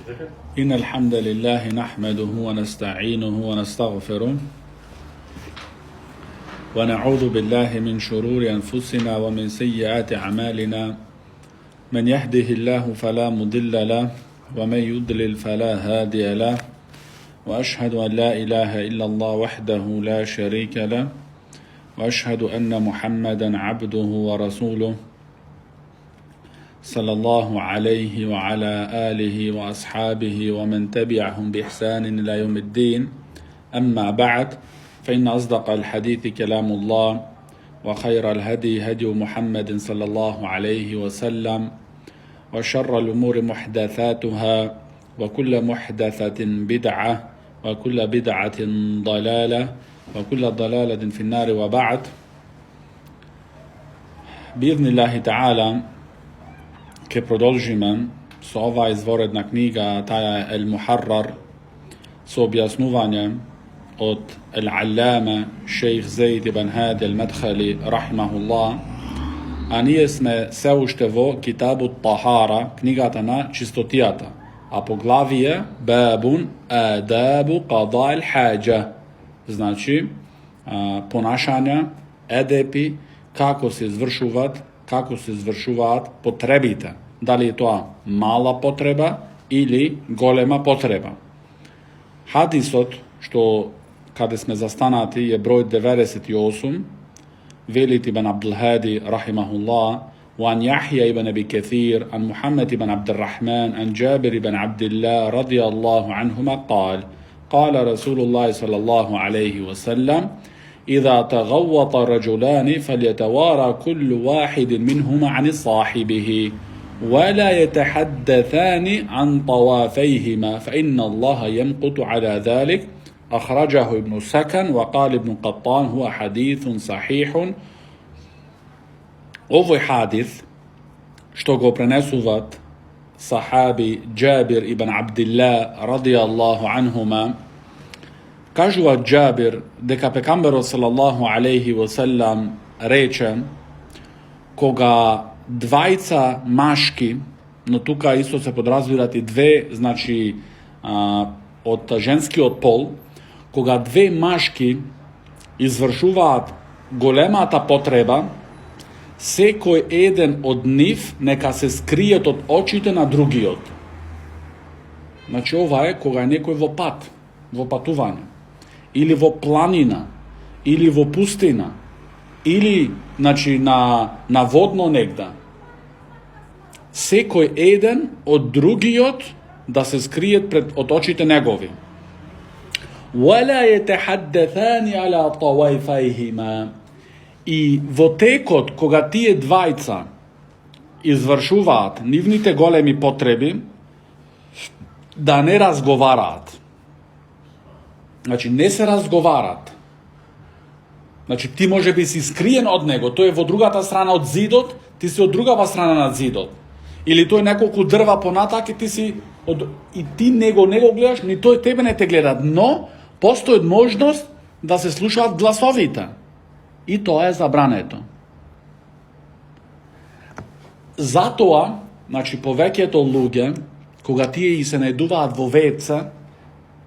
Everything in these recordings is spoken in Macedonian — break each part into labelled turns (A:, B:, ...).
A: إن الحمد لله نحمده ونستعينه ونستغفره ونعوذ بالله من شرور أنفسنا ومن سيئات أعمالنا من يهده الله فلا مضل له ومن يضلل فلا هادي له وأشهد أن لا إله إلا الله وحده لا شريك له وأشهد أن محمدا عبده ورسوله صلى الله عليه وعلى آله وأصحابه ومن تبعهم بإحسان إلى يوم الدين. أما بعد، فإن أصدق الحديث كلام الله وخير الهدي هدي محمد صلى الله عليه وسلم وشر الأمور محدثاتها وكل محدثة بدعة وكل بدعة ضلالة وكل ضلالة في النار. وبعد، بإذن الله تعالى che продолжиме со ова изворедна книга, таа е Al-Muharrar, со објаснување од Al-Allama Шејх Заид ибн Хади Al-Madkhali рахимахуллах, а ние сме се уште во Китабу Тахара, книгата на чистотијата, а поглавие Бабун Адабу Қада Ал-Хаджа, значи понашања, едепи, како се извршуваат потребите. Дали е тоа мала потреба или голема потреба. Хадисот, што каде сме застанати, е број 98. Велит ибн Абдул-Хади рахимахуллах: وعن يحيى بن أبي كثير عن محمد بن عبد الرحمن عن جابر بن عبد الله رضي الله عنهما قال: قال رسول الله صلى الله عليه وسلم: إذا تغوط رجلان فليتوارى كل واحد منهما عن صاحبه ولا يتحدثان عن طوافيهما فإن الله يمقت على ذلك. أخرجه ابن سكن وقال ابن قطان هو حديث صحيح. Овој хадис што го пренесуваат сахаби Джабир ибн Абдилlah радијаллаху анхума, кажува Джабир дека пекамберот салаллаху алейхи васелам рече, кога двајца машки, но тука исто се подразбират и две, значи од женскиот пол, кога две машки извршуваат големата потреба, секој еден од нив нека се скриет од очите на другиот. Значи ова е кога е некој во пат, во патување, или во планина, или во пустина, или значи на водно негда. Секој еден од другиот да се скриет од очите негови. وَلَا يَتَحَدَّثَانِ عَلَى طَوَيْفَيْهِمَا. И во текот, кога тие двајца извршуваат нивните големи потреби, да не разговараат. Значи, не се разговарат. Значи, ти може би си скриен од него, тој е во другата страна од зидот, ти си од другава страна на зидот. Или тој неколку дрва понатак и ти си и ти него не го гледаш, ни тој тебе не те гледа, но постои можност да се слушаат гласовите. И тоа е забрането. Затоа, значи, повеќето луѓе, кога тие и се најдуваат во веце,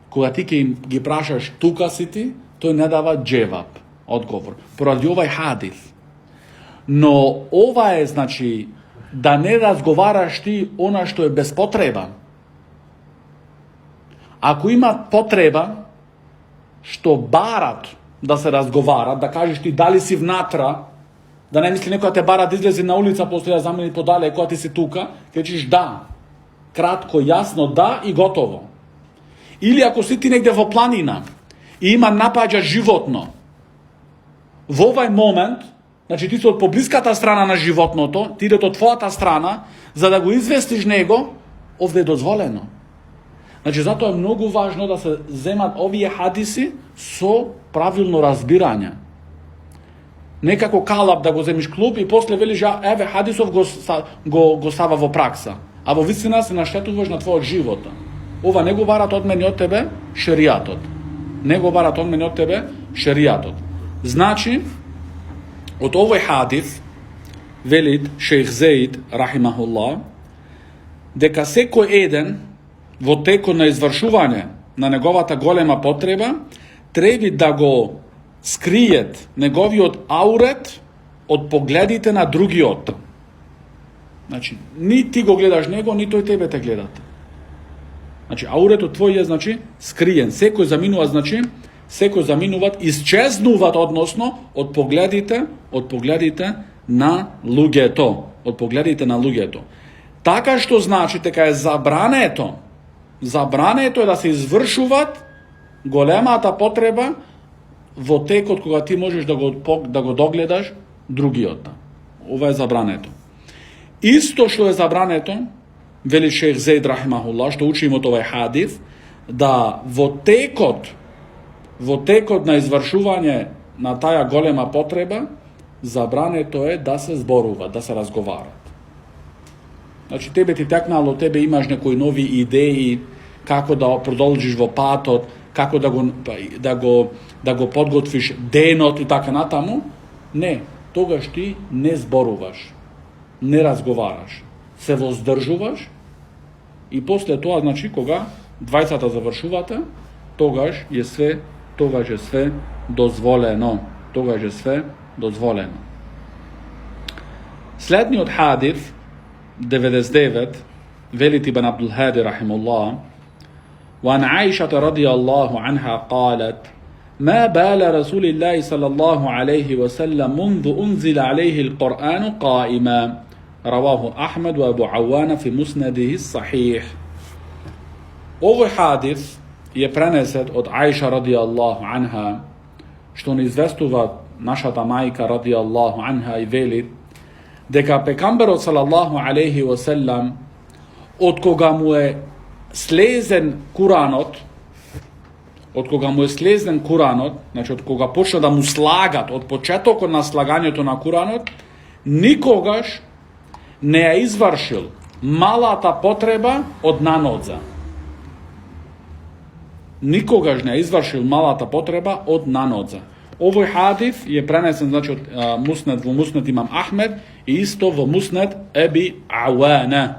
A: кога ти ги прашаш тука си ти, тој не дава джеваб, одговор, поради овај хадис. Но ова е, значи, да не разговараш ти она што е без потреба. Ако имат потреба, што барат да се разговарат, да кажеш ти дали си внатра, да не мисли некоја те бара да излези на улица, после да замени подале, која ти си тука, кажеш да, кратко, јасно, да и готово. Или ако си ти негде во планина и има напаѓа животно, во овај момент, значи ти си од поблиската страна на животното, ти идете од твојата страна, за да го известиш него, овде е дозволено. Значи, затоа е многу важно да се земат овие хадиси со правилно разбирање. Некако калап да го земиш клуб и после велиш, еве, хадисов го става во пракса. А во вистина се наштетуваш на твојот живот. Ова не го барат од мене од тебе шеријатот. Не го барат од мене од тебе шеријатот. Значи, од овој хадис, велит Шејх Заид, рахимахуллах, дека секој еден во текот на извршување на неговата голема потреба, треба да го скриет неговиот аурет од погледите на другиот. Значи, ни ти го гледаш него, ни тој тебе те гледат. Значи, ауретот твој е, значи, скриен. Секој заминуваат, исчезнуваат, односно, од погледите на луѓето. Од погледите на луѓето. Така што значи, дека е забрането е да се извршуваат големата потреба во текот кога ти можеш да го догледаш другиот. Ова е забрането. Исто што е забрането, вели шех Зейд рахимахуллах, што учимо од овој хадис, да во текот на извршување на таа голема потреба, забрането е да се зборува, да се разговарат. Значи, тебе ти текнало, тебе имаш некои нови идеи, како да продолжиш во патот, како да го подготвиш денот и така натаму. Не, тогаш ти не зборуваш, не разговараш, се воздржуваш и после тоа, значи, кога двајцата завршувате, тогаш е све дозволено. Следниот хадис 99 велит ибн Абдул Хади рахимуллах: وعن عائشة رضي الله عنها قالت: ما بال رسول الله صلى الله عليه وسلم منذ أنزل عليه القرآن قائما. رواه أحمد وأبو عوان في مسنده الصحيح. Овој хадис je пренесет од Аиша радијаллаху анха, што ни известува нашата мајка радијаллаху анха и вели дека пекамберот салаллаху алейхи ва селам, од кога му е слезен Куранот, значи од кога почна да му слагат, од почетокот на слагањето на Куранот, никогаш не ја извршил малата потреба од нанодза. Овој хадис е пренесен, значи, од во Муснед имам Ахмед и исто во Муснед Еби Ауана.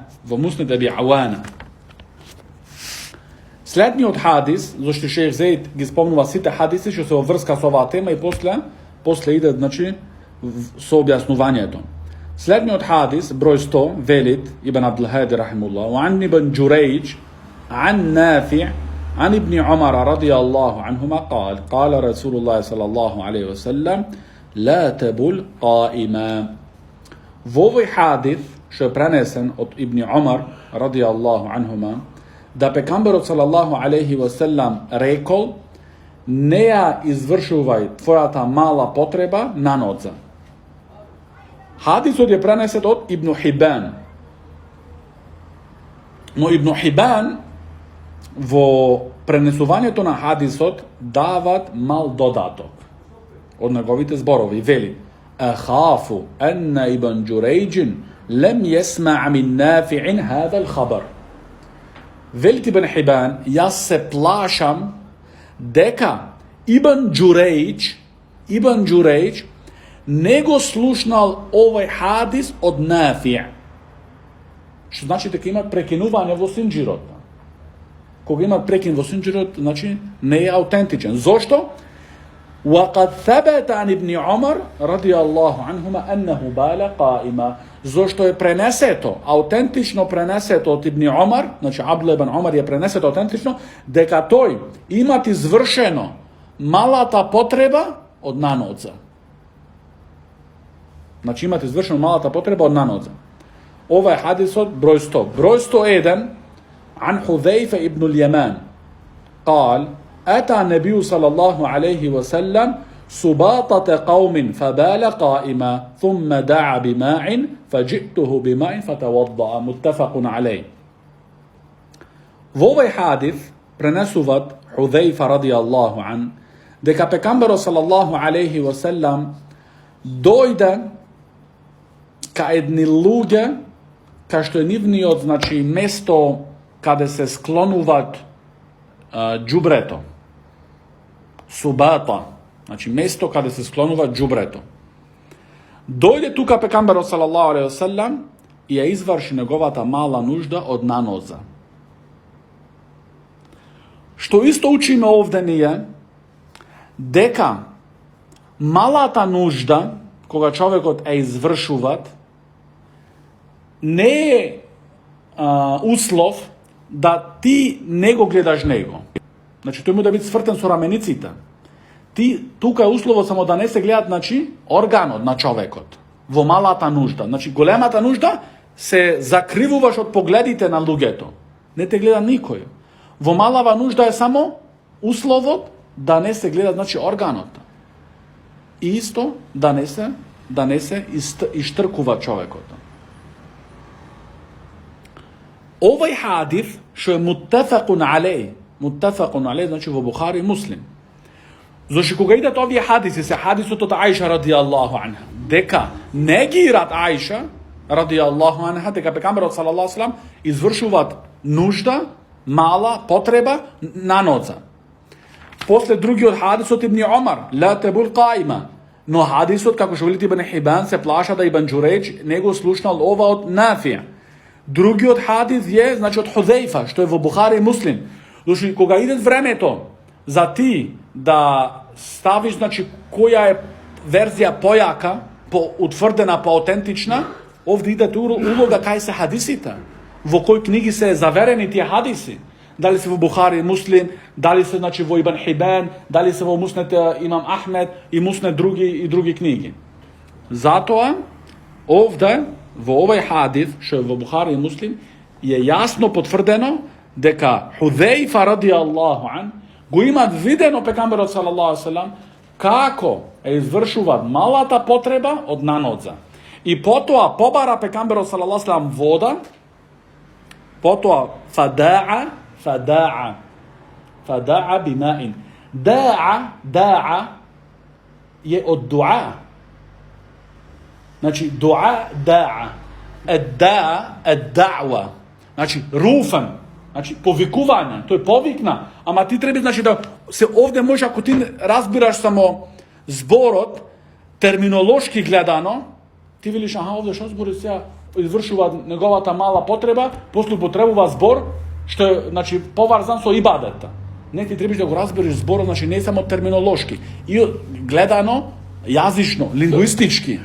A: Следниот хадис, зашто шех Зейд ги спомнува сите хадиси што се во врска со оваа тема и после иде, значи, со објаснувањето. Следниот хадис, број 100, велит ибн Абдул Хади рахимуллах: وعن ابن جريج عن نافع عن ابن عمر رضي الله عنهما قال رسول الله صلى الله عليه وسلم: لا تبل قائما. Во овој хадис што е пренесен од Ибн Омар радијаллаху анхума, да пекамберот салаллаху алейхи ва селам рекол: не ја извршувај твојата мала потреба нанодза. Хадисот е пренесен од Ибн Хибан. Но Ибн Хибан во пренесувањето на хадисот дават мал додаток од неговите зборови. Вели: أخاف أن ابن جريج لم يسمع من نافع هذا الخبر. Велит Ибн Хибан: јас се плашам дека Ибн Джурейдж не го слушнал овој хадис од Нафи'. Што значи дека има прекинување во синџирот. Кога има прекин во синџирот, значи не е аутентичен. Зошто? وقد ثبت عن ابن عمر رضي الله عنهما أنه بال قائما. Зошто е пренесето, аутентично пренесето од Ибн Омар, значи Абдулlah ибн Омар е пренесето аутентично, дека тој имат извршено малата потреба од нанодза. Значи имат извршено малата потреба од нанодза. Ова е хадисот број 100. Број 101 عن حذيفة ابن اليمان قال: أتى النبي صلى الله عليه وسلم سباطة قوم فبال قائما ثم دعا بماء فجئته بماء فتوضأ. متفق عليه. Во овој хадис пренесуваат Худейфа радијаллаху ан дека пекамберот салаллаху алейхи ва селам дојде ка едни луѓе кај што е нивниот, значи, место каде се склонуваат џубрето. Субата, значи место каде се склонува џубрето. Дојде тука пекамберот салаллаху алейхи ва селам и ја изврши неговата мала нужда од наноза. што исто учиме овде ние, дека малата нужда, кога човекот е извршуват, не е услов да ти не го гледаш него. Значи, тој му да биде свртен со рамениците. Ти, тука е условот само да не се гледат, значи, органот на човекот во малата нужда. Значи, големата нужда се закривуваш од погледите на луѓето. Не те гледа никој. Во малава нужда е само условот да не се гледа, значи, органот. И исто да не се иштркува човекот. Овој хадис што е муттафакун алеј, значи во Бухари и Муслим. Зашто кога идат овие хадиси, се хадисот од Аиша радијаллаху анха, дека негират Аиша радијаллаху анха, дека пекамберот салаллаху алейхи ва салам извршуваат нужда, мала потреба на ноца. После другиот хадисот Ибн Омар, ла табул qaima. Но хадисот, како што велите Ибн Хибан, се плаша да Ибн Џурејџ него слушнал ова од Нафија. Другиот хадис е, значи, од Хузейфа, што е во Бухари и Муслим. Зашто кога иде времето за ти да ставиш, значи, која е верзија појака, утврдена, поаутентична, овде иде улога кај се хадисите. Во кои книги се заверени тие хадиси. Дали се во Бухари и Муслим, дали се, значи, во Ибн Хибан, дали се во Муснет Имам Ахмед и Муснет други книги. Затоа, овде, во овој хадис, што е во Бухари и Муслим, е јасно потврдено дека Хузейфа радијаллаху ан го имат видено пекамберот салаллаху алейхи ва салам како е извршуваат малата потреба од нанодза. И потоа побара пекамберот салаллаху алейхи ва салам вода, потоа фада'a бимаин. Да'a е од дуа. Значи, дуа, да'a. Да'ва. Значи, руфан. Значи, повикување. Тој повикна. Ама ти треба, значи, да се овде може, ако ти разбираш само зборот, терминолошки гледано, ти велиш, овде што збори сега извршува неговата мала потреба, после потребува збор, што е, значи, поврзан со ибадета. Не, ти требаш да го разбереш зборот, значи, не само терминолошки. И гледано, јазично, лингвистички.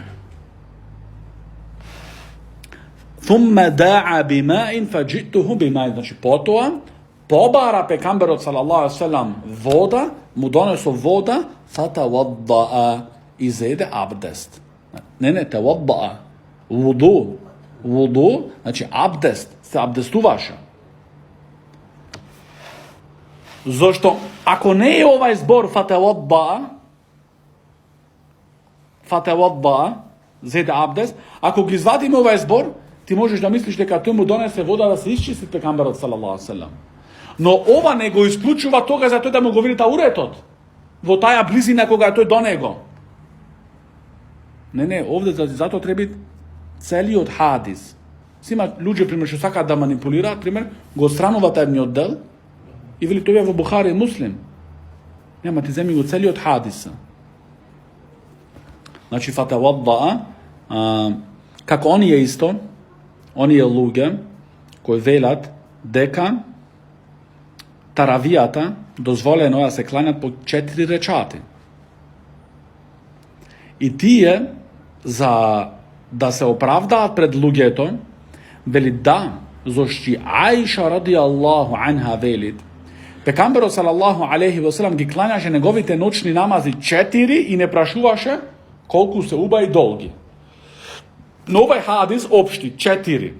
A: Thumma da'a bima'in fajituhu bima'in. Значи, потоа побара пекамберот салаллаху алейхи ва салам вода, му донесо вода, фатавадда'a и зеде абдест. Не, тавадда'a. Вуду, значи абдест, се абдестуваше. Зошто, ако не е овај збор фатавадда'a, зеде абдест, ако ги извадиме овај збор, ти можеш да мислиш дека тој му донесе вода да се исчисти пекамберот салаллаху алейхи ва салам. Но ова не го исклучува тога за тој да му го види уретот во таја близина кога тој до него. Не, овде затоа треба целиот хадис. Сима луѓе, пример, што сакаат да манипулираат, пример, го отстрануваат едниот дел и вели тоа е во Бухари и Муслим. Нема, ти земи го целиот хадис. Значи, фатавадда'a, како оние исто, оние луѓе кои велат дека таравијата дозволено да се кланят по 4 речати. И тие, за да се оправдаат пред луѓето, вели да, зашто Аиша радијаллаху анха велит, пекамберот салаллаху алейхи ва салам ги кланяше неговите ночни намази 4 и не прашуваше колку се убави долги. Но овај хадис општи 4.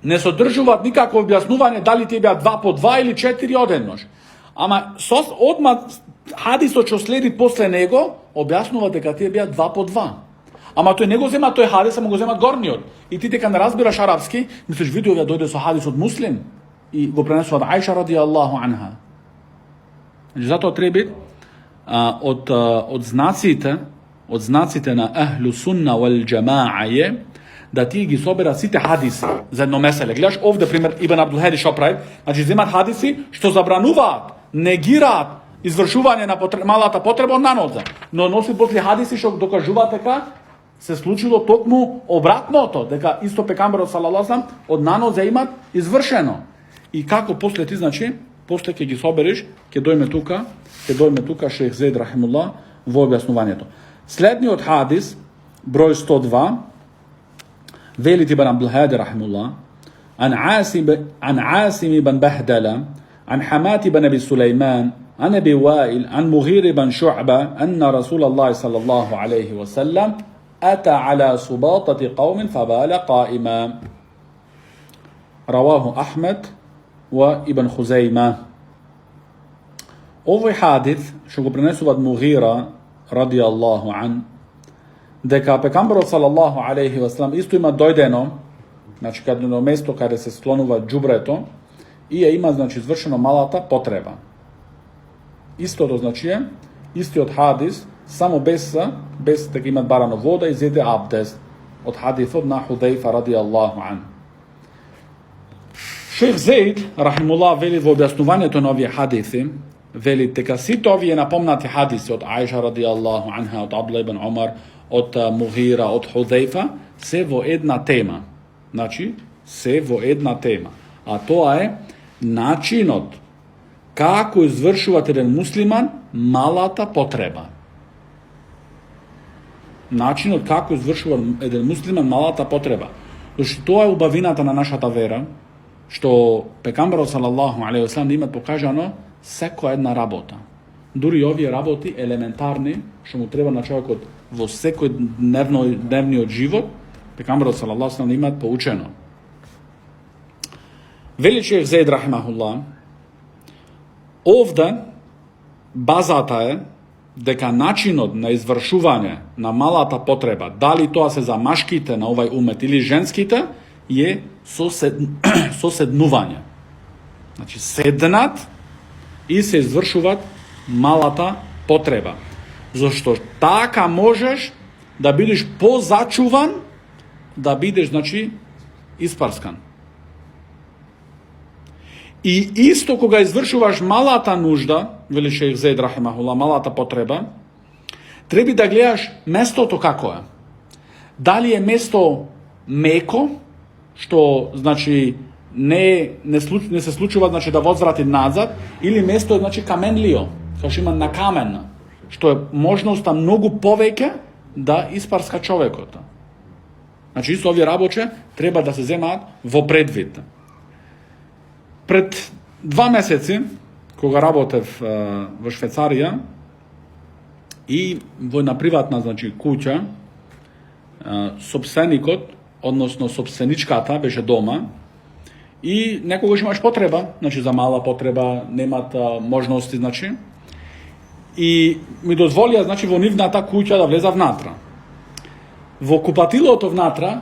A: Не содржуваат никакво објаснување дали тие беа 2 по 2 или 4 одеднаш. Ама одма хадисот што следи после него објаснува дека тие беа 2 по 2. Ама тој не го зема тој хадис, ама го зема горниот. И ти дека не разбираш арапски, мислиш види овие дојде со хадис од Муслим и го пренесува од Аиша радијаллаху анха. Значи затоа треба од знаците на ахлу сунна вал џама'a е да ти ги собера сите хадиси за едно меселе. Гледаш овде пример Ибн Абдул Хади што прави, значи земат хадиси што забрануваат, негираат извршување на малата потреба на ноза, но носи после хадиси што докажуваат дека се случило токму обратното, дека исто пекамберот салаллаху алейхи ва салам од наноза имат извршено. И како после ти, значи, после ќе ги собереш, ќе дојме тука Шейх Зейд рахимуллах во објаснувањето. Следниот хадис, број 102, вели Ибн Абдул Хади рахимуллах, عن عاصم بن بهدلة عن حماة بن أبي سليمان عن أبي وائل عن مغير بن شعبة أن رسول الله صلى الله عليه وسلم أتى على سباطة قوم فبال قائما. رواه أحمد وابن خزيمة. Овој хадис што го пренесува од Мугира радијаллаху ан, дека пекамберот салаллаху алейхи ва салам исто има дојдено, значи каде на место каде се склонува џубрето и ја има значи извршено малата потреба. Истото значи истиот хадис, само без дека има барано вода и зеде абдест, од хадисот на Худейфа радијаллаху ан. Шейх Зейд рахимуллах вели во објаснувањето на овие хадиси, вели дека сите овие напомнати хадиси од Аиша радијаллаху анха, од Абдулlah ибн Умар, од Мугира, од Худейфа, се во една тема. Значи, се во една тема. А тоа е начинот како извршува еден муслиман малата потреба. Начинот како извршува еден муслиман малата потреба. Зашто тоа е убавината на нашата вера, што пекамберот салаллаху алейхи ва салам има покажано секоја една работа. Дури овие работи елементарни, што му треба на човекот во секој дневниот живот, пекамберот салаллаху алейхи ва салам имаат поучено. Вели Шейх Зейд рахимахуллах, овде базата е дека начинот на извршување на малата потреба, дали тоа се за машките на овај умет или женските, е соседнување. Значи седнат и се извршуваат малата потреба. Зашто така можеш да бидеш позачуван, да бидеш значи испарскан. И исто кога извршуваш малата нужда, вели Шейх Зейд рахимахуллах, малата потреба, треба да гледаш местото како е. Дали е место меко, што значи не се случува значи да возврати назад, или место е значи каменлио, као што има на камен, што е можноста многу повеќе да испарска човекот. Значи исто овие работи треба да се земаат во предвид. Пред 2 месеци, кога работев во Швейцарија и во една приватна значи куќа, собственикот, односно собственичката беше дома и некогаш имаш потреба, значи за мала потреба, немат можности, значи, и ми дозволија значи во нивната куќа да влеза внатра. Во купатилото внатра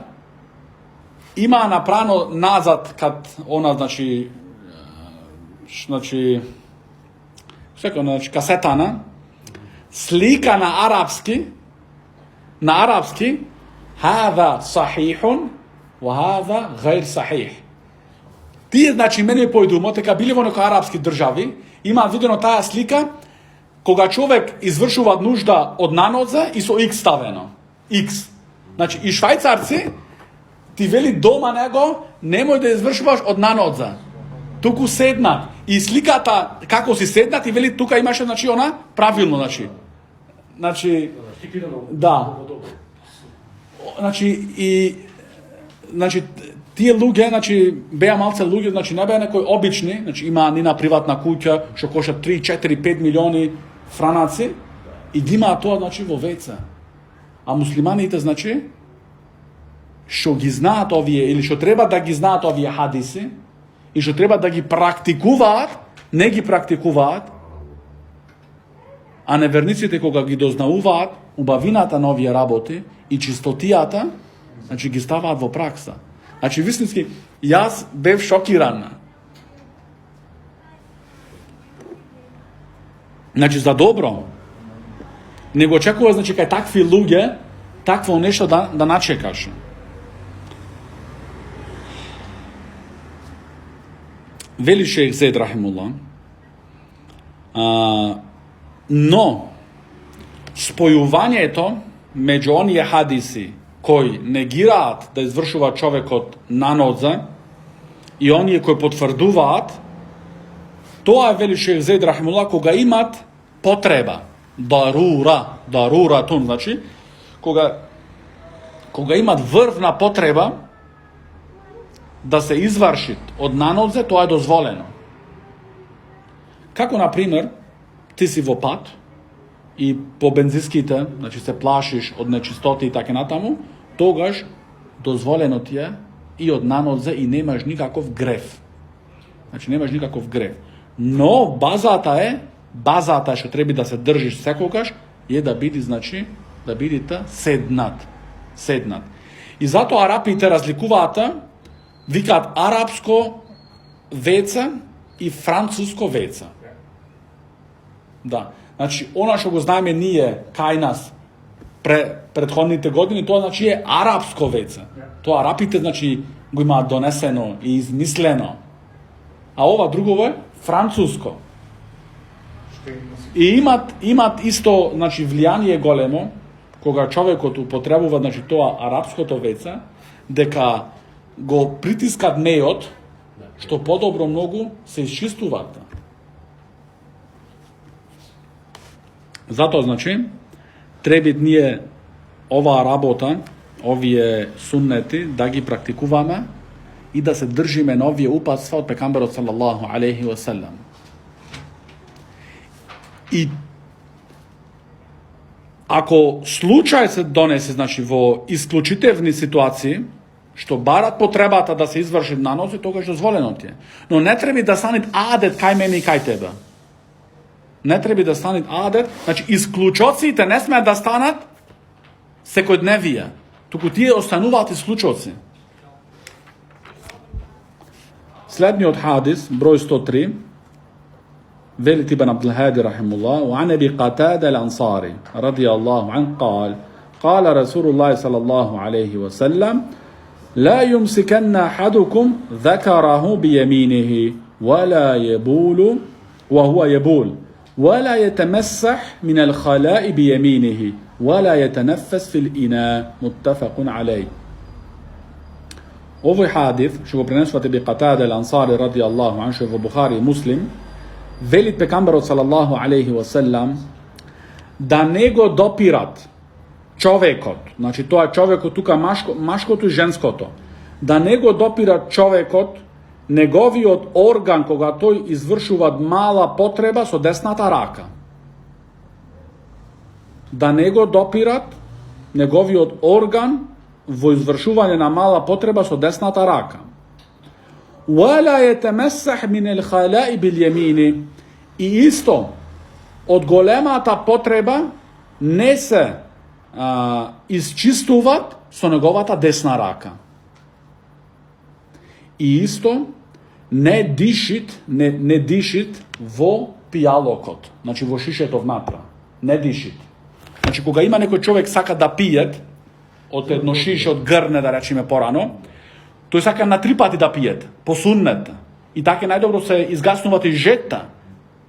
A: има направено назад кад она значи касетана, слика на арапски, هذا صحيح وهذا غير صحيح. Тие значи мене појдумо, дека били во некои арапски држави, има видено таа слика кога човек извршува нужда од нанодзе и со X ставено. X. Значи и швајцарци ти вели дома него немој да извршуваш од нанодзе. Туку седнат и сликата како си седнат и вели тука имаше значи она правилно значи да. Значи тие луѓе, значи беа малце луѓе, значи не беа некои обични, значи има нина приватна куќа што коша 3, 4, 5 милиони франаци и ги имаат тоа значи во веце. А муслиманите значи што ги знаат овие или што треба да ги знаат овие хадиси и што треба да ги практикуваат, не ги практикуваат, а неверниците кога ги дознауваат убавината на овие работи и чистотијата, значи ги ставаат во пракса. Значи вистински јас бев шокиран. Значи за добро. Не го очекува значи кај такви луѓе такво нешто да начекаш. Вели Шейх Зейд рахимуллах, но спојувањето меѓу оние хадиси кои негираат да извршува човекот нанодзе и оние кои потврдуваат Тоа е, вели шех Зейд рахимуллах, кога имат потреба, даруратун, значи, кога имат врвна потреба да се изврши од нанодзе, тоа е дозволено. Како, например, ти си во пат и по бензиските, значи се плашиш од нечистоти и така натаму, тогаш дозволено ти е и од нанодзе и немаш никаков грев. Значи немаш никаков грев. Но базата што треба да се држиш секогаш е да биде, значи, да бидете седнат. И затоа арапите разликуваат, викаат арапско веце и француско веце. Да. Значи, она што го знаеме ние кај нас предходните години, тоа значи е арапско веце. Тоа арапите, значи, го имаат донесено и измислено. А ова друго е француско. И имат исто, значи, влијание големо, кога човекот употребува, значи, тоа арапското веце, дека го притискат мејот, што подобро многу се исчистуваат. Затоа, значи, треба ние оваа работа, овие суннети, да ги практикуваме и да се држиме на овие упатства од пекамберот салаллаху алейхи ва салам. И ако случај се донесе, значи, во исклучителни ситуации, што барат потребата да се изврши наноси, тогаш дозволено ти е. Но не треба да стане адет кај мене и кај тебе. Не треба да стане адет, значи исклучоците не смеат да станат секојдневие, туку тие остануваат исклучоци. Следниот хадис, број 103, вели Ибн Абдул Хади рахимуллах, وعن أبي قتادة الأنصاري رضي الله عنه قال قال رسول الله صلى الله عليه وسلم لا يمسكن أحدكم ذكره بيمينه ولا يبول وهو يبول ولا يتمسح من الخلاء بيمينه ولا يتنفس في الإناء متفق عليه. Овој хадис, што го пренесувате би Катада ал-Ансари радијаллаху анху, што во Бухари и Муслим, вели пекамберот салаллаху алейхи ва салам да не го допират човекот, значи тоа е човекот тука машкото и женското, да не го допират човекот неговиот орган кога тој извршува мала потреба со десната рака. Да не го допират неговиот орган во извршување на мала потреба со десната рака. ولا يتمسح من الخلاء باليمين. И исто од големата потреба не се изчистуваат со неговата десна рака. И исто не дишит во пијалокот, значи во шишето внатра. Не дишит. Значи кога има некој човек сака да пијет од едно шише од грне, да речеме порано, тој сака на 3 пати да пијет, по суннет. И така најдобро се изгаснуваат и жетта.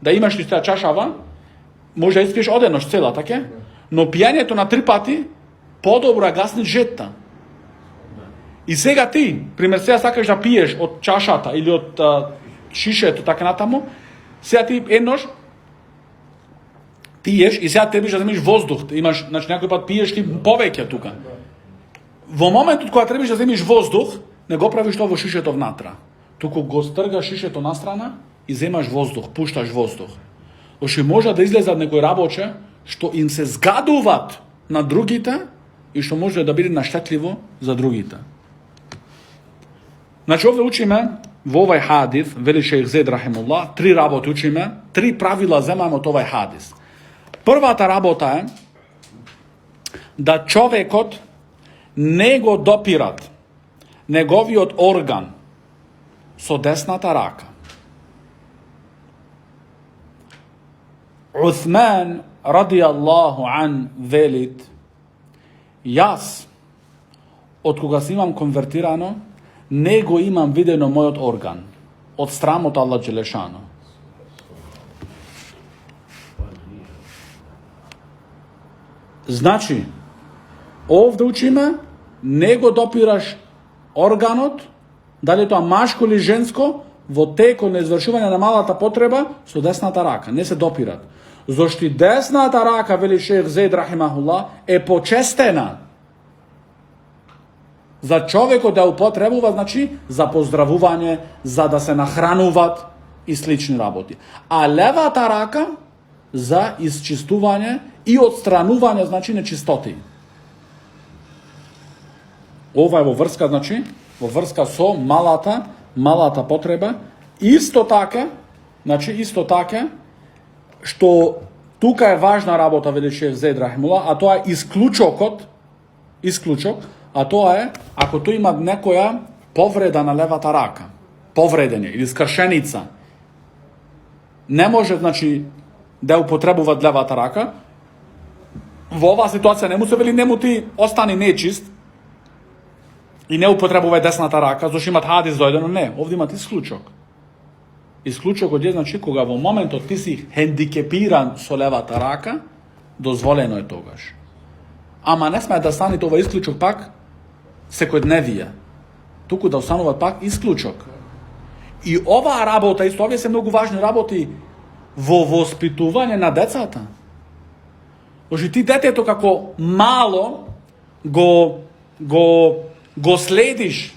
A: Да имаш ли таа чашава, може да испиеш одеднаш цела, така? Но пијањето на 3 пати подобро гасни жетта. И сега ти, пример, сега сакаш да пиеш од чашата или од шишето, така натаму, сега ти еднош пиеш и сега требаш да земиш воздух. Имаш, значи некој пат пиеш ти повеќе тука. Во моментот кога требаш да земиш воздух, не го правиш тоа во шишето внатра. Туку го стргаш шишето настрана и земаш воздух, пушташ воздух. Оши може да излезат некои рабоче што им се згадуваат на другите и што може да биде наштетливо за другите. Значи овде учиме во овај хадис, вели шех Зейд рахимуллах, 3 работи учиме, 3 правила земаме од овај хадис. Првата работа е да човекот не го допират неговиот орган со десната рака. Уthman радијаллаху ан велит, јас од кога си имам конвертирано не го имам видено мојот орган од страмот Аллах Джелешано. Значи, овде учиме, не го допираш органот, дали тоа машко или женско, во текот на извршување на малата потреба со десната рака, не се допират. Зошто десната рака, вели шех Зейд рахимахулlah, е почестена за човекот да употребува, значи за поздравување, за да се нахрануваат и слични работи. А левата рака за исчистување и отстранување, значи, нечистоти. Ова е во врска, значи, во врска со малата потреба. Исто така, што тука е важна работа, вели шех Зейд рахимулlah, а тоа е исклучок, а тоа е ако тој има некоја повреда на левата рака, повредење или скршеница, не може, значи, да употребува левата рака. Во оваа ситуација не му се вели не му ти остани нечист и не употребувај десната рака, зашто имат хадис дојдено, не, овде имат исклучок. Исклучокот е, значи, кога во моментот ти си хендикепиран со левата рака, дозволено е тогаш. Ама не сме да стане ова исклучок пак секојдневија, туку да останува пак исклучок. И оваа работа, исто овие се многу важни работи во воспитување на децата. Зашто ти детето како мало го следиш,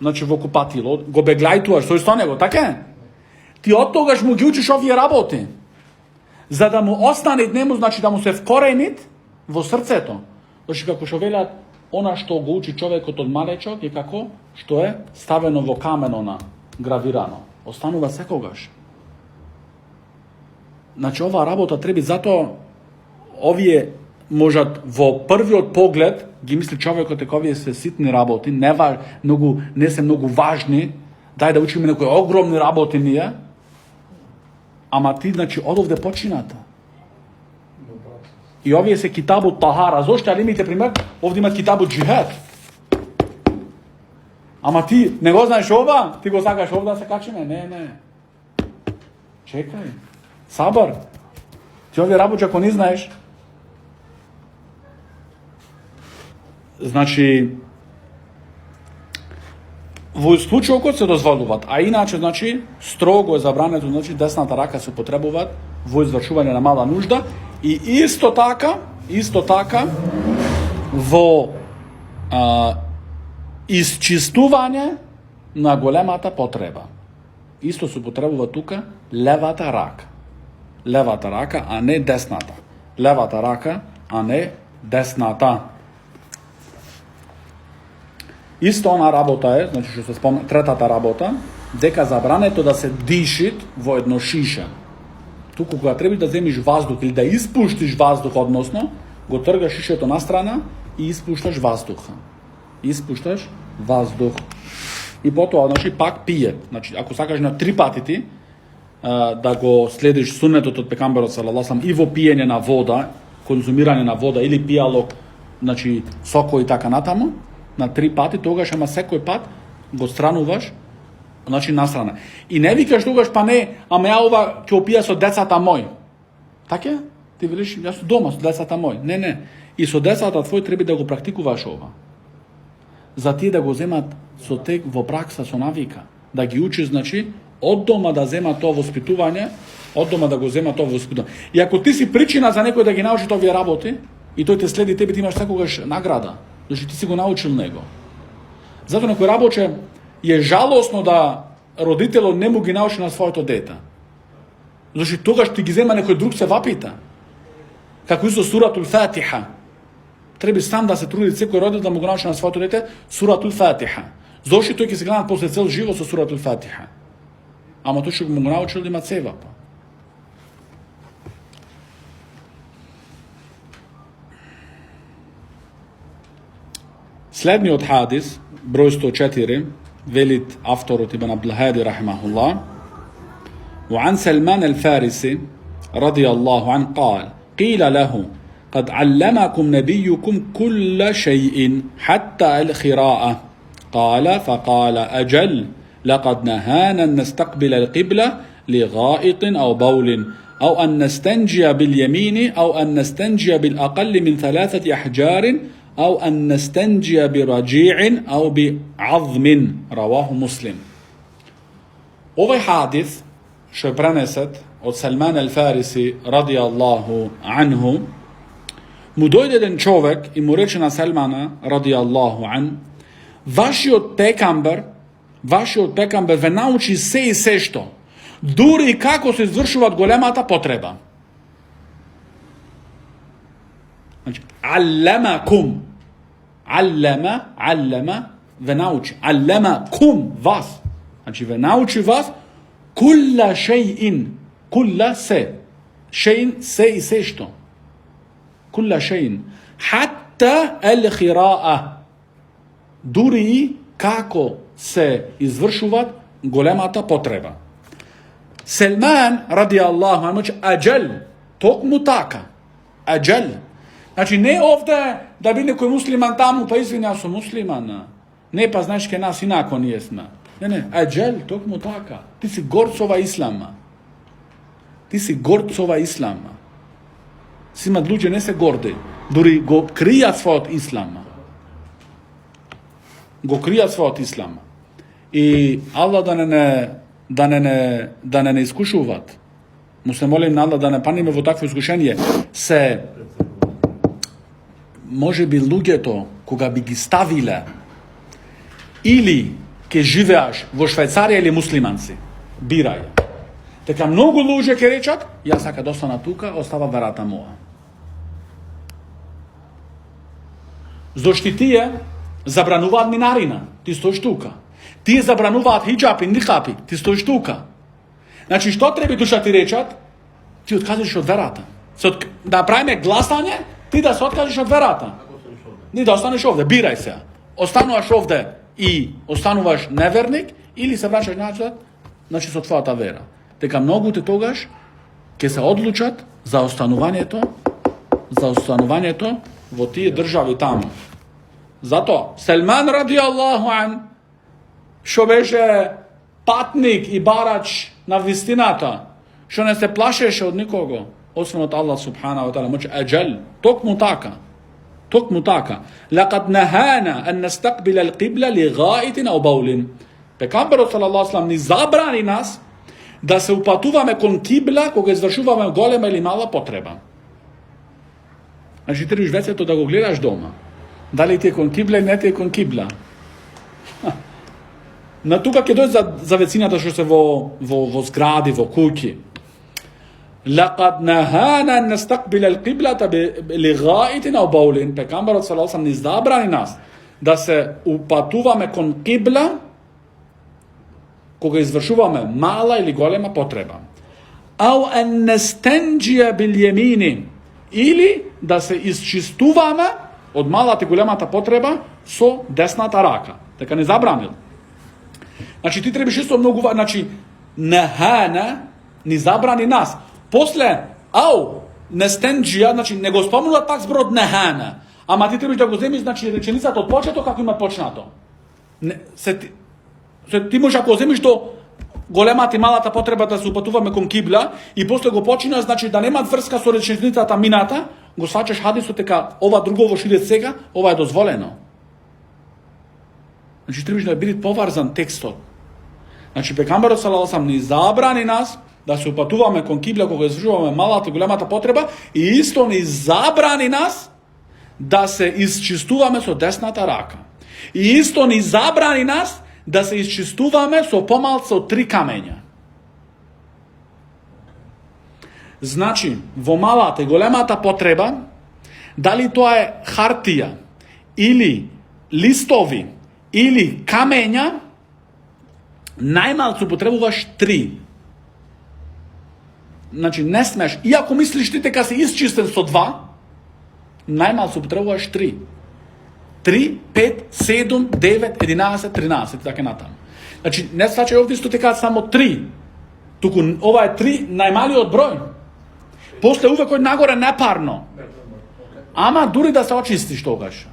A: значи во купатило, го беглајтуваш со него, така е? Ти од тогаш му ги учиш овие работи, за да му остане днему, значи да му се вкоренит во срцето. Зашто како што велат, она што го учи човекот од малечок е како што е ставено во камено гравирано. Останува секогаш. Значи, оваа работа треба, затоа овие можат во првиот поглед ги мисли човекот дека овие се ситни работи, не се многу важни, дај да учиме некои огромни работи ние, ама ти, значи, одовде почината. И овие се китабут тахара. Зошто алимите, пример, овде имат китабут джихад. Ама ти не го знаеш ова, ти го сакаш ова да се качиме? Не. Чекај. Сабар. Ти овие работи ако не знаеш, значи, во случајот се дозволуваат, а иначе, значи, строго е забрането, значи, десната рака се употребуваат во извршување на мала нужда и исто така, во исчистување на големата потреба. Исто се употребува тука левата рака. Левата рака, а не десната. Левата рака, а не десната. Исто она работа е, значи што се спомна, третата работа, дека забрането да се дишит во едно шише. Туку кога треба да земиш ваздух или да испуштиш ваздух, односно, го тргаш шишето на страна и испушташ ваздуха. Испушташ ваздух. И потоа, значи, пак пие. Значи, ако сакаш на 3 пати ти, да го следиш сунетот од пекамберот салаллаху алейхи и во пиење на вода, конзумирање на вода или пијалок, значи соко и така натаму, на 3 пати, тогаш ама секој пат го странуваш, значи настрана. И не викаш тогаш, па не, ама ја ова ќе опија со децата мој. Така? Ти велиш, јас сум дома со децата мој. Не. И со децата твој треба да го практикуваш ова. За тие да го земат со тек во пракса, со навика. Да ги учиш, значи, од дома да зема тоа воспитување, од дома да го зема тоа воспитување. И ако ти си причина за некој да ги научи овие работи, и тој те следи тебе, ти имаш секогаш награда. Зашто ти си го научил него. Затоа некој рабоче е жалосно да родителот не му ги научи на своето дете. Зашто тогаш ти ги зема некој друг се вапита. Како исто суратул Фатиха. Треба сам да се труди секој родител да му го научи на своето дете суратул Фатиха. Зошто тој ќе се гледа после цел живот со суратул Фатиха. Ама тој што му го научил да има цевапа. Следниот хадис, број 104, велит авторот Ибн Абдул-Хади рахимахулlah, وعن سلمان الفارسي رضي الله عنه قال قيل له قد علمكم نبيكم كل شيء حتى الخراءة قال فقال أجل لقد نهانا أن نستقبل القبلة لغائط أو بول أو أن نستنجي باليمين أو أن نستنجي بالأقل من 3 أحجار أو أن نستنجي برجيع أو بعظم رواه مسلم. Ovaj hadith što je preneset od Salman al-Farisi radijallahu anhu, mu dojde jedan čovjek i mu reče na Salmana radijallahu anhu, vaši od pekamber ve nauči se i se što, duri kako se izvršuvat golemata potreba. Znači, allama, ve nauči, allamakum, vas. Znači, ve nauči vas, kulla še'in, kulla se, še'in, se i se što. Kulla še'in, hatta al-khira'a, duri kako se izvršuvat golemata potreba. Salman radijallahu anhu, ađel, tok mutaka, ađel. Znači, ne ovdje da bi neko musliman tamo, pa izvini, ja sam muslimana. Ne, pa znaš ke nas inako nije sna. Ne, ađel, tok mutaka. Ti si gorcova islama. Sima luđe ne se gorde, duri go krija svojot islama. I Allah da ne iskušuvat. Mu se molim na Allah da ne panime v takvo iskušenje. Se može bi luge to, koga bi gi stavile ili ke živeaš vo Švajcariji ili muslimanci. Biraj. Така много луѓе ќе речат, ја сака да остана тука, остава верата моја. Зошто тие забрануваат минарина, ти стоиш тука. Тие забрануваат хиджапи, нихапи, ти стоиш тука. Значи, што треба душа ти речат? Ти откажеш од верата. Да правиме гласање, ти да се откажеш од верата. Не да останеш овде, бирај се. Остануваш овде и остануваш неверник, или се врачаш назад, значи со твојата вера. Дека многуте тогаш ќе се одлучат за останувањето во тие држави таму. Зато Салман радијаллаху ан, што беше патник и барач на вистината, што не се плашеше од никого, освен од Аллах субханаху ва таала, мочи аджал, токму така. Лакад нахана ан настaqбила al-qibla li gha'иtin aw bawlin. Пекамберот салаллаху алейхи ва салам ни забрани нас да се упатуваме кон кибла кога извршуваме голема или мала потреба. Значи требаш вецето да го гледаш дома. Дали ти е кон кибла или не ти е кон кибла. На тука ќе дојде за вецината што се во згради, во куќи. Лакад нахана ан настaqбила al-qiblata li gha'иtin aw bawlin. Пекамберот салаллаху алейхи ва салам ни забрани нас да се упатуваме кон кибла кога извршуваме мала или голема потреба. Ау ан настанџија бил јемини, или да се исчистуваме од малата и големата потреба со десната рака. Така не забранил. Значи ти требаш исто многу, значи нахана ни забрани нас. После ау настанџија, значи не го спомнува пак зборот нахана, ама ти требаш да го земиш, значи реченицата од почеток како има почнато. Ти можеш ако земиш до големата и малата потреба да се упатуваме кон кибла и после го почина, значи да немаат врска со реченицата мината, го сваќаш хадисот дека ова другово шиде сега, ова е дозволено. Значи требаш да биде поврзан текстот. Значи пекамберот салаллаху алейхи ва салам ни забрани нас да се упатуваме кон кибла кога извршуваме малата и големата потреба и исто ни забрани нас да се исчистуваме со десната рака. И исто ни забрани нас да се исчистуваме со помалку од 3 камења. Значи, во малата и големата потреба, дали тоа е хартија, или листови, или камења, најмалку потребуваш 3. Значи, не смеш, иако мислиш ти дека си исчистен со 2, најмалку потребуваш 3. 3, 5, 7, 9, 11, 13, така натаму. Значи, не сваќај овде исто така само 3. Туку ова е 3 најмалиот број. После увек кој нагоре непарно. Ама дури да се очистиш тогаш.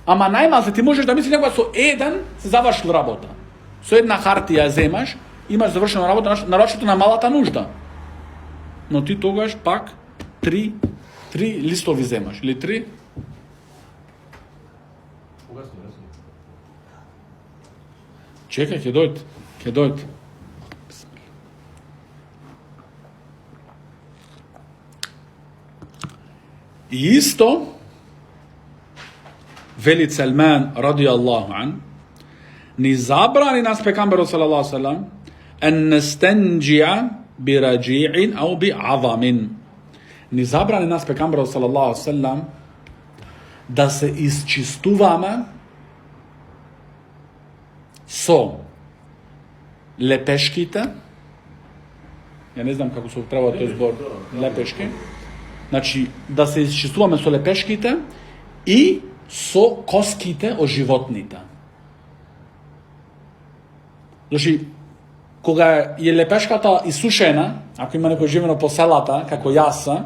A: Ама најмалку ти можеш да мислиш некоја со 1 се завршил работа. Со една хартија земаш, имаш завршена работа, нарочито на малата нужда. Но ти тогаш пак 3 листови земаш, или 3. Чекај, ќе дојде. I isto, veli Salman radijallahu an, ni zabrani nas pekamberu sallallahu sallam, en nestenđija bi rađi'in au bi avamin. Ni zabrani nas pekamberu sallallahu sallam, da se isčistuvame so lepeškite, ja ne znam kako se treba to zbor, lepeške, znači da se isčistuvame so lepeškite i so koskite od životnita. Znači, koga je lepeškata isušena, ako ima neko živeno po selata, kako jasa,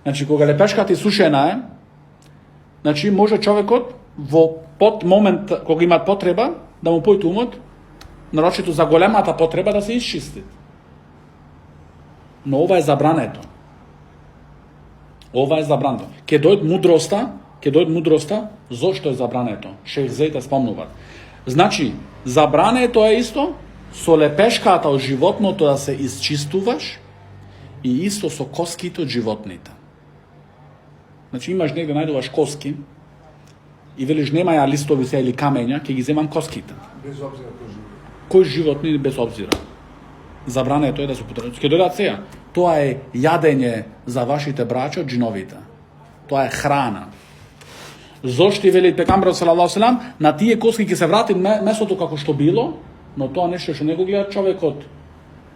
A: znači koga lepeškata isušena je, znači može čovjekot pod moment koga ima potreba da mu pojtu umot, naročito za golemata potreba da se iščisti. No ova je zabraneto. Ova je zabraneto. Ke dojt mudrosta, zašto je zabraneto? Šejh Zejta spomnuvat. Znači, zabraneto je isto, so lepeškata od životното da se isčistuvaš i isto so koskite od životnita. Znači imaš negdje najdovaš koski i veliš nemaja listovica ili kamenja, ki gi zemam koskite.
B: Bez obzira
A: Koji životni bez obzira. Zabrane je to da su potrebni. Ке дојдат сега. Тоа е јадење за вашите браќа джиновите. Тоа е храна. Зошто вели пекамберот салаллаху алейхи на тие коски ќе се врати месото како што било, но тоа нешто што не го гледа човекот,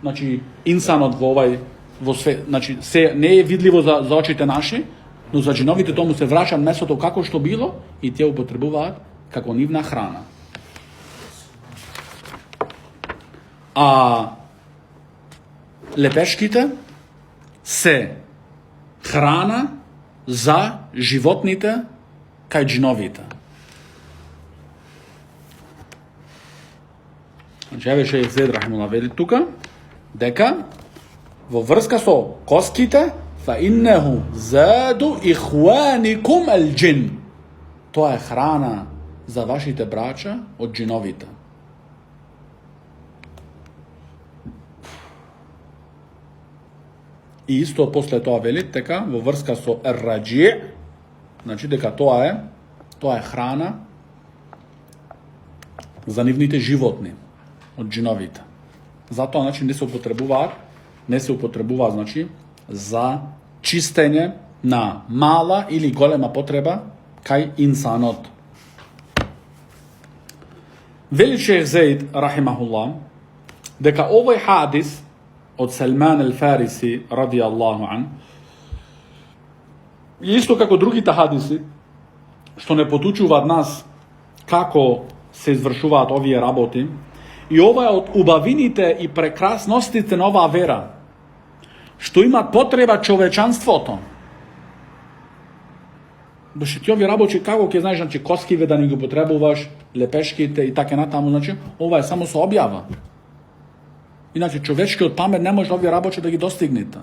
A: значи инсанот во овај во све, значи се не е видливо за очите наши, но за джиновите тому се враќа месото како што било и тие употребуваат како нивна храна. А лепешките се храна за животните кај джиновите. Значи, еве Шејх Зейд рахимуллах вели тука дека во врска со коските фа иннеху заду ихваникум ал джин. Тоа е храна за вашите браќа од джиновите. И исто после тоа вели дека во врска со раджи, значи дека тоа е храна за нивните животни од джиновите. Затоа значи не се употребуваат значи за чистење на мала или голема потреба кај инсанот. Вели Шејх Зейд рахимахуллах дека овој хадис од Салман ал-Фариси радијаллаху ан и исто како другите хадиси што не потучуваат нас како се извршуваат овие работи, и ова е од убавините и прекрасностите на оваа вера што има потреба човечанството. Баш ти овие работи како ќе знаеш, значи коскиве да не ги потребуваш, лепешките и така натаму, значи ова е само со објава. Иначе човечкиот памет не може овие работи да ги достигнете.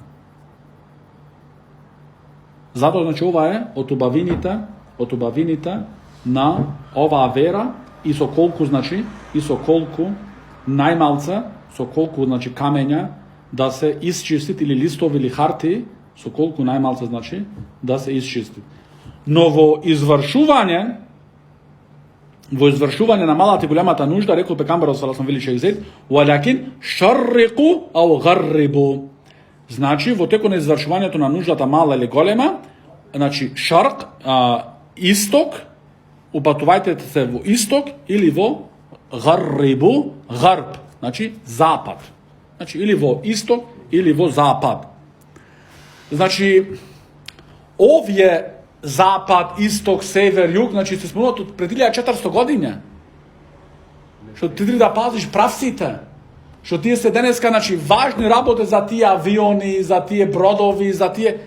A: Затоа значи ова е од убавините на оваа вера и со колку најмалце, со колку значи камења да се исчистит или листови или харти, со колку најмалце значи да се исчистит. Но во извршување на малата и големата нужда, рекол пекамберот саллаллаху алейхи ва саллем, "Валакин шарриqu ау гаррибу". Значи во текот на извршувањето на нуждата мала или голема, значи шарк, исток, упатувајте се во исток или во гаррибу, гарб, значи запад. Значи или во исток или во запад. Значи овие запад, исток, север, југ, значи се спомнуваат од пред 1400 години. Што ти треба да пазиш правците. Што тие се денеска, значи важни работи за тие авиони, за тие бродови, за тие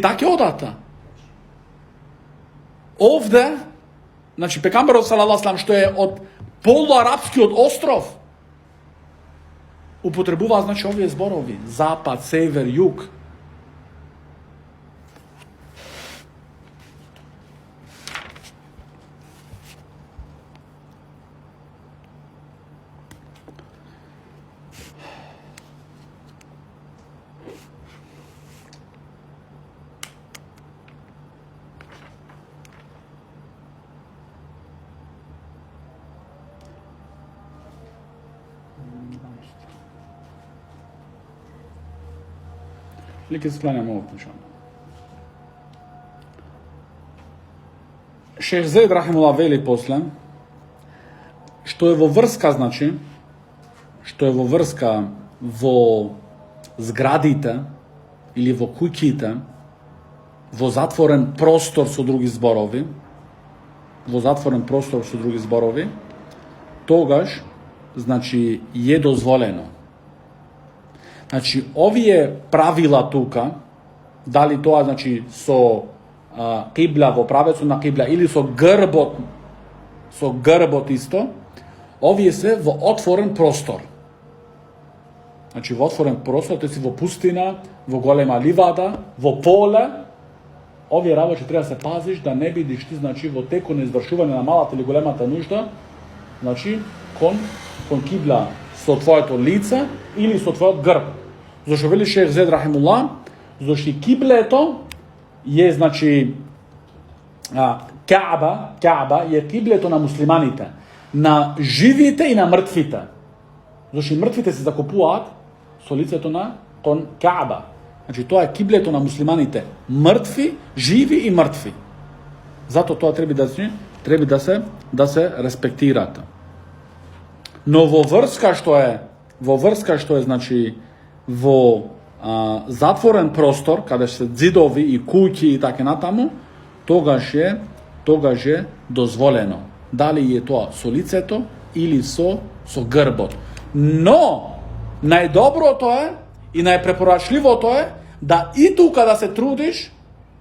A: така одата. Овде, значи пекамберот салаллаху алейхи што е од полуарапскиот остров, употребува значи овие зборови: запад, север, југ. Или ќе се кланjamo овој пушан. Шех Зейд Рахимула вели после, што е во врска, значи, што е во врска во зградите или во куќите, во затворен простор со други зборови, тогаш, значи, е дозволено. Значи, овие правила тука, дали тоа, значи, со кибла во правецот на кибла или со грбот исто, овие се во отворен простор. Значи, во отворен простор, те си во пустина, во голема ливада, во поле, овие работи треба да се пазиш да не бидиш ти, значи, во теку на извршување на малата или големата нужда, значи, кон кибла со твоето лице или со твојот грб. Зашто вели Шех Зейд Рахимулла, зашто киблето е, значи, Кааба е киблето на муслиманите, на живите и на мртвите. Зашто и мртвите се закопуваат со лицето на кон Кааба. Значи, тоа е киблето на муслиманите, мртви, живи и мртви. Зато тоа треба да се респектират. Но во врска што е, значи, во затворен простор, каде се ѕидови и куќи и така натаму, тогаш е дозволено. Дали е тоа со лицето или со грбот. Но најдоброто е и најпрепорачливото е да и тука да се трудиш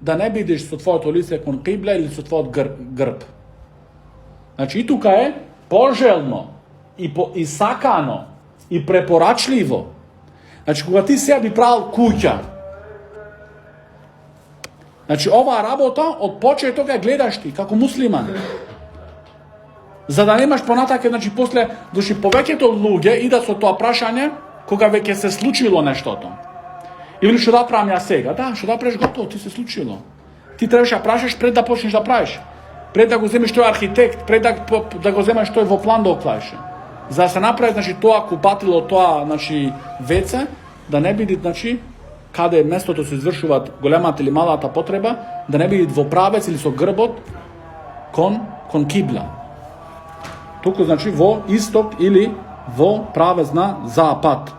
A: да не бидеш со твоето лице кон кибла или со твојот грб. Значи и тука е пожелно и сакано и препорачливо. Значи кога ти сега би правил куќа, значи оваа работа од почеток ја гледаш ти како муслиман. За да немаш понатаке, значи после доши повеќето луѓе идат со тоа прашање кога веќе се случило нештото. Или што да правам ја сега? Да, што да правиш готово, ти се случило. Ти требаш да прашаш пред да почнеш да правиш. Пред да го земеш тој архитект, пред да го земеш тој во план да оклаеше. За да се направи, значи, тоа купатило, тоа, значи, веце, да не биде, значи, каде местото се извршуваат големата или малата потреба, да не биде во правец или со грбот кон кибла. Туку, значи, во исток или во правец на запад.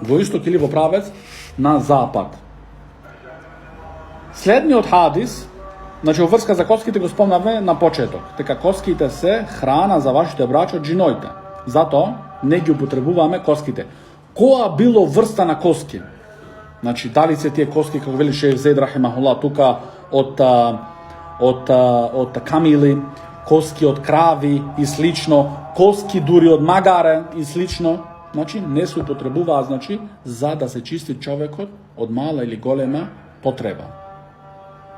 A: Во исток или во правец на запад. Следниот хадис, значи, врска за коските го спомнавме на почеток. Дека коските се храна за вашите браќа од джиноите. Затоа не ги употребуваме коските. Која било врста на коски? Значи, дали се тие коски, како вели Шех Зейд Рахимахулла, тука од камили, коски од крави и слично, коски дури од магаре и слично, значи, не се употребуваат, значи, за да се чисти човекот од мала или голема потреба.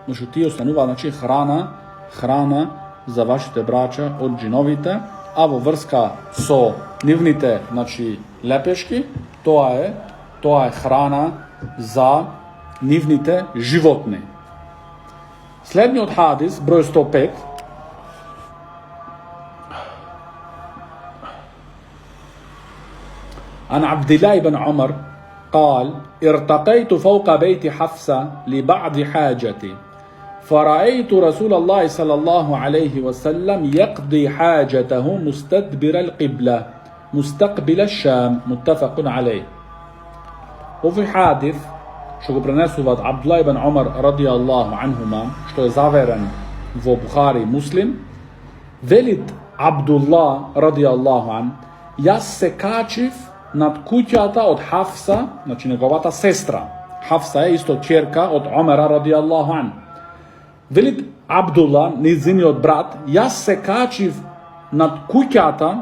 A: Значи, тие остануваат, значи, храна за вашите браќа од джиновите, а во врска со нивните, значи, лепешки, тоа е храна за нивните животни. Следниот хадис, број 105, عن عبد الله بن عمر قال ارتقيت فوق بيت حفصة لبعض حاجتي فرأيت رسول الله صلى الله عليه وسلم يقضي حاجته مستدبر القبلة مستقبل الشام متفق عليه. وفي حادث што го пренесуваат Абдулла ибн Омар радијаллаху анхума, што е заверен во Бухари Муслим, велит Абдулла радијаллаху ан, јас се качив над куќата од Хафса, значи неговата сестра. Хафса е исто ќерка од Омера радијаллаху ан. Велит Абдулла, низиниот брат, јас се качив над куќата,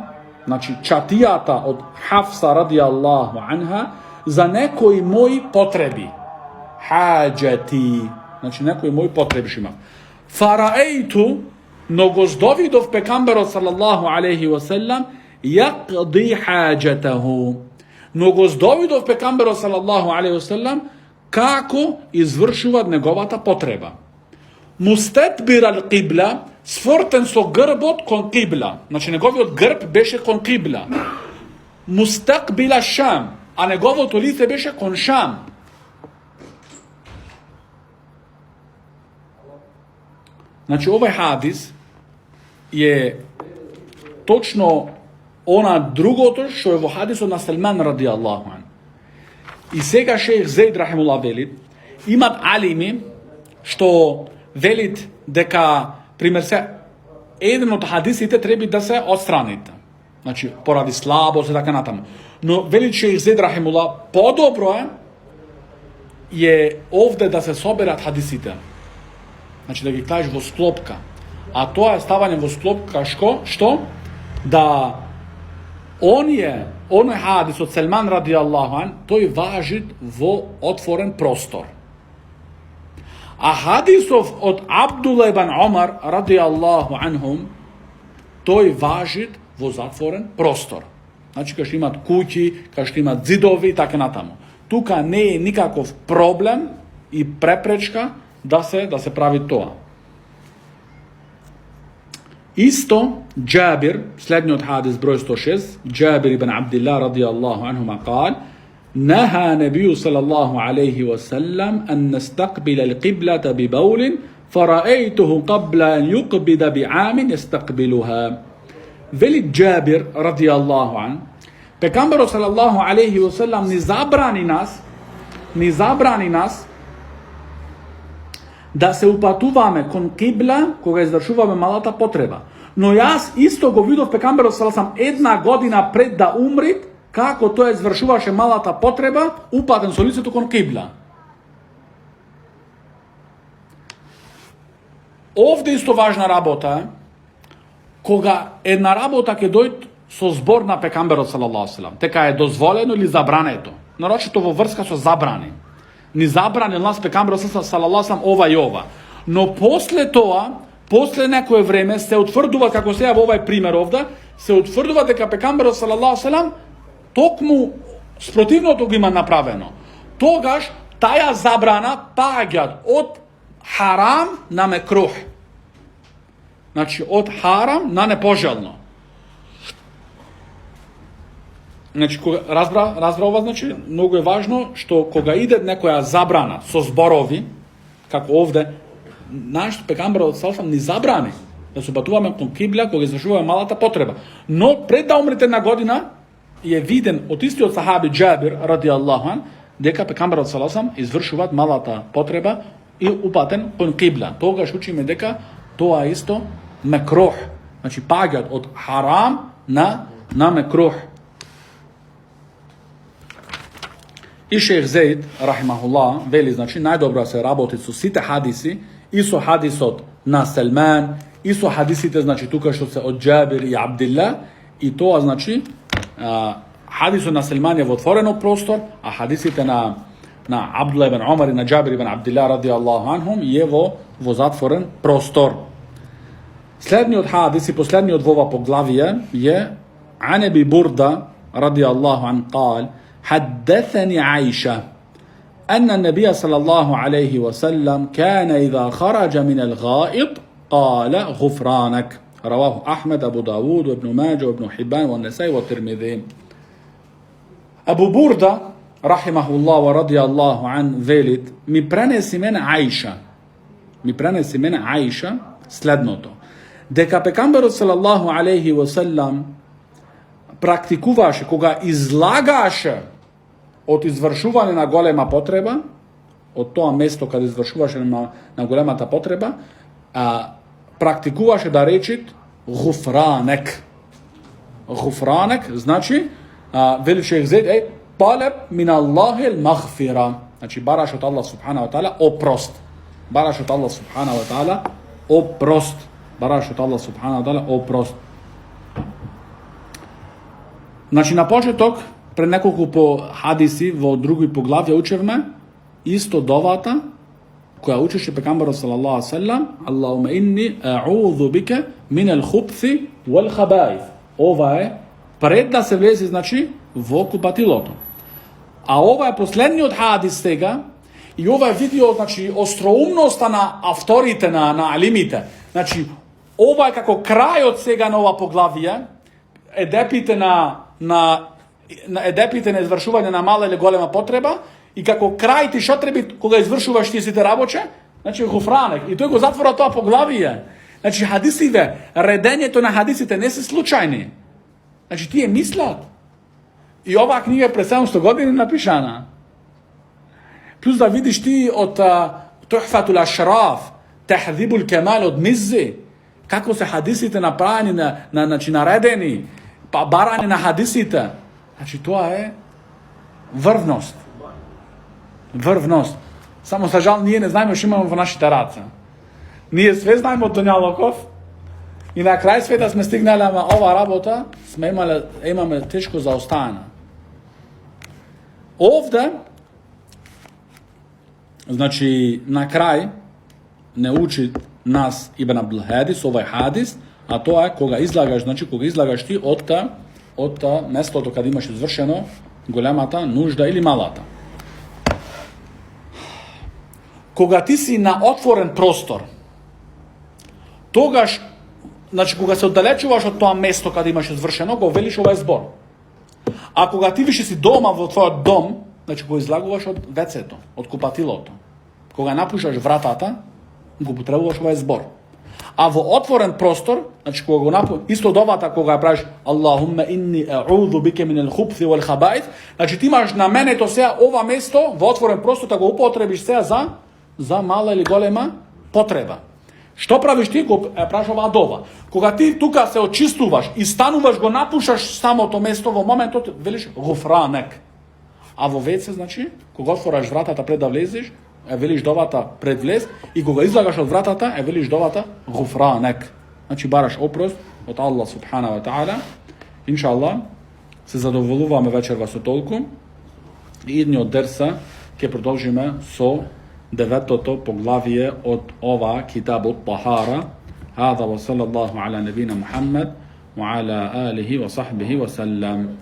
A: значи чатијата од Хафса радијаллаху анха, за некои мои потреби. Хаджати, значи некои мои потреби шимав. Фараейту, но го здовидов пекамберот салаллаху алейхи ва селам, јақди хаджатаху. Но го здовидов пекамберот салаллаху алейхи ва селам, како извршува неговата потреба. Мустедбир ал кибла, свртен со грбот кон кибла. Значи неговиот грб беше кон кибла. Мустакбила Шам, а неговото лице беше кон Шам. Znači, ovaj hadis je točno ona drugoto što je u hadisu na Salman radijallahu an. I сега šejh Zaid rahimullah veli, imat alimi što velit дека пример се еден од хадисите треба да се отстраните. Значи поради слабост и така натаму. Но вели шейх Заид рахимулlah, подобро е овде да се соберат хадисите. Значи да ги кажеш во склопка. А тоа е ставање во склопка што? Да оној хадис од Салман радијаллаху ан, тој важи во отворен простор. А хадисов од Абдулла ибн Омар радијаллаху анхум, тој важи во затворен простор. Значи кај што имат куќи, кај што имат зидови и така натаму. Тука не е никаков проблем и препречка да се прави тоа. Исто Джабир, следниот хадис број 106, Джабир ибн Абдилlah радијаллаху анхума قال: نهى النبي صلى الله عليه وسلم أن نستقبل القبلة ببول فرأيته قبل أن يقبض بعام يستقبلها. Вели Джабир радијаллаху ан, пекамберот салаллаху алейхи ва салам ни забрани нас да се упатуваме кон кибла кога извршуваме малата потреба. Но јас исто го видов пекамберот салаллаху една година пред да умри, како тој извршуваше малата потреба, упатен со лицето кон кибла. Овде исто важна работа, кога една работа ќе дојде со збор на пекамберот салаллаху алейхи ва салам, дека е дозволено или забрането, нарочито во врска со забрани. Ни забрани нас пекамберот салаллаху алейхи ва салам ова и ова. Но после тоа, после некое време се утврдува, како сега во овај пример овде, се утврдува дека пекамберот салаллаху алейхи ва салам токму спротивното го има направено. Тогаш таја забрана паѓа од харам на мекрух. Значи, од харам на непожелно. Значи, разбра ова, значи, многу е важно, што кога иде некоја забрана со зборови, како овде, наш пекамберот салаллаху алейхи ва салам ни забрани да се патуваме кон кибла кога извршуваме малата потреба. Но пред да умрете една година, е виден од истиот сахаби Джабир радијаллаху ан, дека пекамберот салаллаху алейхи ва салам извршуваат малата потреба и упатен кон кибла. Тогаш учиме дека тоа исто мекрух. Значи паѓат од харам на мекрух. И шейх Заид рахимахуллах вели, значи најдобро се работи со сите хадиси, и со хадисот на Салман, и со хадисите, значи тука што се од Джабир и Абдилlah, и тоа значи хадисот на Салман е во отворено простор, а хадисите на Абдулла ибн Омар и на Джабир ибн Абдилlah радијаллаху анхум е во затворен простор. Следниот хадис и последниот во ова поглавие е عن أبي بردة رضي الله عنه قال: حدثني عائشة أن النبي صلى الله عليه وسلم كان إذا خرج من الغائط قال: غفرانك. رواه أحمد أبو داود وابن ماجه وابن حبان والنسائي والترمذي. أبو بردة رحمه الله ورضي الله عنه велит: ми пренеси мене Аиша следното, дека пекамберот салаллаху алейхи ва салам практикуваше кога излагаше од извршување на голема потреба, од тоа место каде извршуваше на големата потреба, практикуваше да речит гуфранек. Гуфранек значи вели шейх Заид талаб мин Аллахи ал-магфира. Значи бараш од Аллах субхана ва таала опрост. Бараш од Аллах субхана ва таала опрост. Бараш од Аллах субхана ва таала опрост. Значи на почеток пред неколку по хадиси во други поглавја учевме исто довата која учеше пекамберот салаллаху алейхи ва салам: Аллахума инни а'удhu бика мин ал-хубси вал хабаиф. Ова е пред да се влезе, значи, во купатилото. А ова е последниот хадис сега и ова е видео, значи, остроумноста на авторите, на алимите. Значи, ова е како крајот сега на ова поглавие, едепите на извршување на мала или голема потреба, и како крај ти што треба кога извршуваш тие сите работи, Znači gufranek. I to je go zatvora to poglavije. Znači hadisive, redenje to na hadisite ne se slučajni. Znači ti je mislat. I ova knjiga je pred 700 godina napišana. Plus da vidiš ti od Tuhfatul Ashraf, Tahdhibul Kemal od Mizzi, kako se hadisite napravljeni, znači naredeni, pa barani na hadisite. Znači to je vrvnost. Vrvnost. Samo sa žal nije ne znajmo što imamo v naši taraca. Nije sve znajmo od Dunjalokov. I na kraj sveta smo stignali, ova rabota smo imali teško zaostajana. Ovdje, znači na kraj ne uči nas Ibn Abdul Hadis, ovaj hadis, a to je koga izlagaš, znači koga izlagaš ti od ta mjesto to kad imaš izvršeno golemata, nužda ili malata. Koga ti si na otvoren prostor, znači koga se oddalečuvaš od toga mjesto kad imaš izvršeno, go veliš ovaj zbor. A koga ti više si doma v tvoj dom, znači koga izlagovaš od veceto, od kupatiloto, koga napušaš vratata, go potrebuješ ovaj zbor. A v otvoren prostor, znači koga go isto dovata koga praviš Allahumma inni a'udhu bike min al-khubthi wal khaba'ith, znači ti imaš na mene to sve ova mjesto v otvoren prostor, tako upotrebiš sve za mala ili golema potreba. Što praviš ti, praviš ova dova? Koga ti tuka se očistuvaš i stanuvaš go napušaš samo to mjesto u momentu, veliš gufranek. A vo vece, znači, koga otvораš vratata pred da vleziš, veliš dovata pred vlez i koga izlagaš od vratata, veliš dovata gufranek. Znači, baraš oprost od Allah subhanahu wa ta'ala. Inša Allah, se zadovoljujeme večer vas o toliko. I idni od dersa, ke продолжиме со devetото poglavije od ova kitabu Tahara. Hada wa sallallahu ala nabina Muhammad wa ala alihi wa sahbihi wa sallam.